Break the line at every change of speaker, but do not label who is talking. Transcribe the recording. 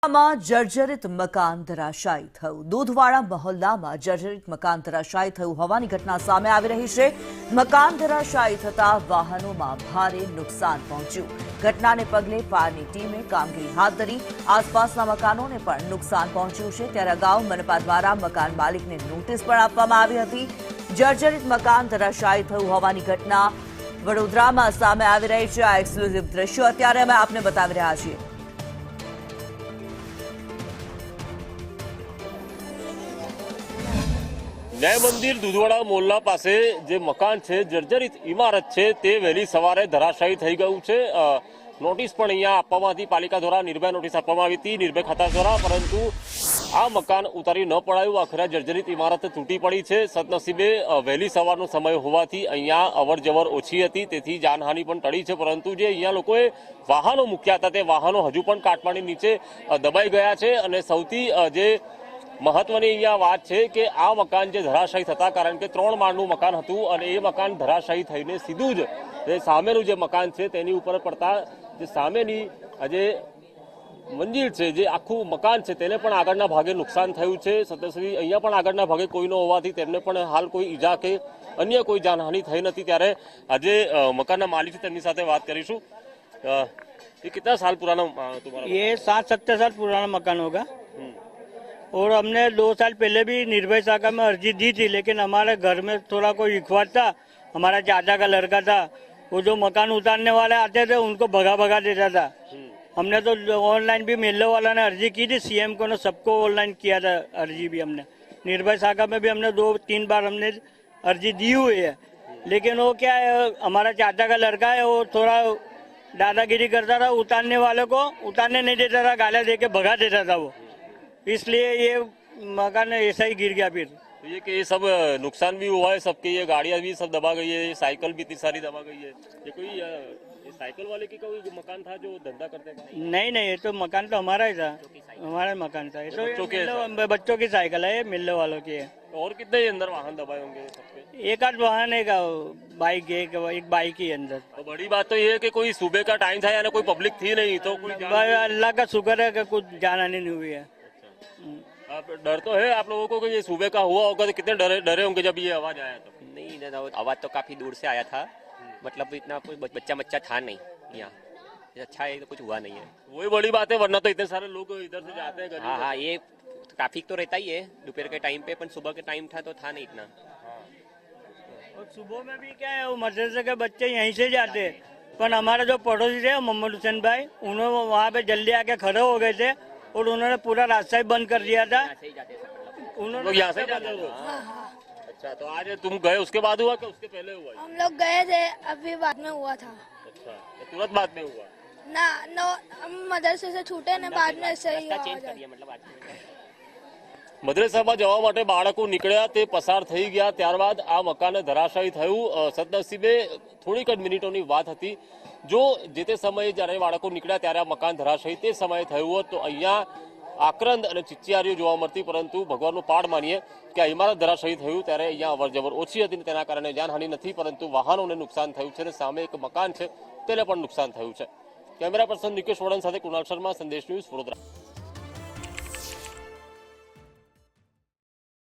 માં જર્જરિત મકાન ધરાશાયી થયું। દૂધવાડા મહોલ્લામાં જર્જરિત મકાન ધરાશાયી થયું હોવાની ઘટના સામે આવી રહી છે। મકાન ધરાશાયી થતા વાહનોમાં ભારે નુકસાન પહોંચ્યું। ઘટનાને પગલે ફાયરની ટીમે કામગીરી હાથ ધરી। આસપાસના મકાનોને પણ નુકસાન પહોંચ્યું છે। ત્યારે અગાઉ મનપા દ્વારા મકાન માલિકને નોટિસ પણ આપવામાં આવી હતી। જર્જરિત મકાન ધરાશાયી થયું હોવાની ઘટના વડોદરામાં સામે આવી રહી છે। આ એક્સક્લુઝિવ દ્રશ્યો અત્યારે અમે આપને બતાવી રહ્યા છીએ।
ન્યાય મંદિર દૂધવાડા મોહલ્લા પાસે જે મકાન છે, જર્જરિત ઇમારત છે, તે વહેલી સવારે ધરાશાયી થઈ ગયું છે। નોટિસ પણ અહીંયા આપવામાં હતી, પાલિકા દ્વારા નિર્ભય નોટિસ આપવામાં આવી હતી નિર્ભય ખાતા દ્વારા, પરંતુ આ મકાન ઉતારી ન પડાયું। આખરે જર્જરિત ઇમારત તૂટી પડી છે। સદનસીબે વહેલી સવારનો સમય હોવાથી અહીંયા અવરજવર ઓછી હતી, તેથી જાનહાનિ પણ ટળી છે। પરંતુ જે અહીંયા લોકોએ વાહનો મૂક્યા હતા, તે વાહનો હજુ પણ કાટમાળની નીચે દબાઈ ગયા છે। અને સૌથી જે મહત્વની અહીંયા વાત છે કે આ મકાન જે ધરાશાયી થતા, કારણ કે 3 માળનું મકાન હતું અને એ મકાન ધરાશાયી થઈને સીધું જ જે સામેનું જે મકાન છે તેની ઉપર પડતા જે સામેની જે મંજિલ છે, જે આખું મકાન છે, તેને પણ આગળના ભાગે નુકસાન થયું છે। સદસ્ય અહીંયા પણ આગળના ભાગે કોઈ ન હોવાથી તેમને પણ હાલ કોઈ ઈજા કે અન્ય કોઈ જાનહાનિ થઈ નથી। ત્યારે આજે મકાનના માલિક છે, તેમની સાથે વાત કરીશું। ये कितना साल पुराना तुम्हारा?
ये 60-70 साल पुराना मकान होगा। और हमने 2 साल पहले भी निर्भय शाखा में अर्जी दी थी, लेकिन हमारे घर में थोड़ा कोई विखवाद था। हमारा चाचा का लड़का था, वो जो मकान उतारने वाले आते थे उनको भगा भगा देता था। हमने तो ऑनलाइन भी मेले वाला ने अर्जी की थी, सीएम को ने सबको ऑनलाइन किया था अर्जी भी हमने। निर्भय शाखा में भी हमने 2-3 बार हमने अर्जी दी हुई है। लेकिन वो क्या है, हमारा चाचा का लड़का है, वो थोड़ा दादागिरी करता था, उतारने वाले को उतारने नहीं देता था, गालियाँ दे के भगा देता था वो। इसलिए ये मकान ऐसा ही गिर गया। फिर
ये कि ये सब नुकसान भी हुआ है सबके, ये गाड़ियाँ भी सब दबा गई है, ये साइकिल भी इतनी सारी दबा गई है। ये कोई ये साइकिल वाले की कोई मकान था जो धंधा करते थे?
नहीं, ये तो मकान तो हमारा ही था, हमारा मकान था। ये तो बच्चों की साइकिल है, ये मिलने वालों की है।
और कितने अंदर वाहन दबाए होंगे सबके?
एक आध वाहन है, बाइक एक बाइक ही अंदर।
तो बड़ी बात तो ये है कि कोई सुबह का टाइम था, यानी कोई पब्लिक थी नहीं, तो कोई
अल्लाह का शुक्र है कि कुछ जानहानि नहीं हुई है।
आप डर तो है आप लोगों को कि ये सुबह का हुआ होगा, तो कितने डरे होंगे जब ये आवाज आया? तो
नहीं, आवाज तो काफी दूर से आया था, मतलब इतना कोई बच्चा था नहीं यहाँ। अच्छा है, तो कुछ हुआ नहीं है,
वही बड़ी बात है, वरना तो इतने सारे लोग इधर से जाते हैं।
हाँ, ये ट्रैफिक तो रहता ही है दोपहर के टाइम पे, पर सुबह के टाइम था तो था नहीं इतना।
और सुबह में भी क्या है, वो मदरसे के बच्चे यहीं से जाते, पर हमारे जो पड़ोसी थे मोहम्मद हुसैन भाई, उन्होंने वहाँ पे जल्दी आके खड़े हो गए थे और उन्होंने पूरा रास्ता ही बंद कर दिया था।
उन्होंने यहाँ से जाते हो? अच्छा, तो आज तुम गए उसके बाद हुआ कि उसके पहले हुआ?
हम लोग गए थे, अभी बाद में हुआ था।
अच्छा, तो तुरंत बाद में हुआ
ना? हम मदरसे से छूटे ने, बाद में सही
મદ્રેસામાં જવા માટે બાળકો નીકળ્યા, તે પસાર થઈ ગયા, ત્યારબાદ આ મકાન ધરાશાયી થયું। સદનસીબે થોડીક જ મિનિટોની વાત હતી। જો જે તે સમયે જ્યારે બાળકો નીકળ્યા ત્યારે આ મકાન ધરાશાયી તે સમયે થયું હોત તો અહીંયા આક્રંદ અને ચિચિયારીઓ જોવા મળતી, પરંતુ ભગવાનનું પાડ માનીએ કે આ ઇમારત ધરાશાયી થયું ત્યારે અહીંયા અવરજવર ઓછી હતી, તેના કારણે જાનહાનિ નથી, પરંતુ વાહનોને નુકસાન થયું છે અને સામે એક મકાન છે તેને પણ નુકસાન થયું છે। કેમેરા પર્સન નિકેશ વડન સાથે કુણાલ શર્મા, સંદેશ ન્યૂઝ, વડોદરા।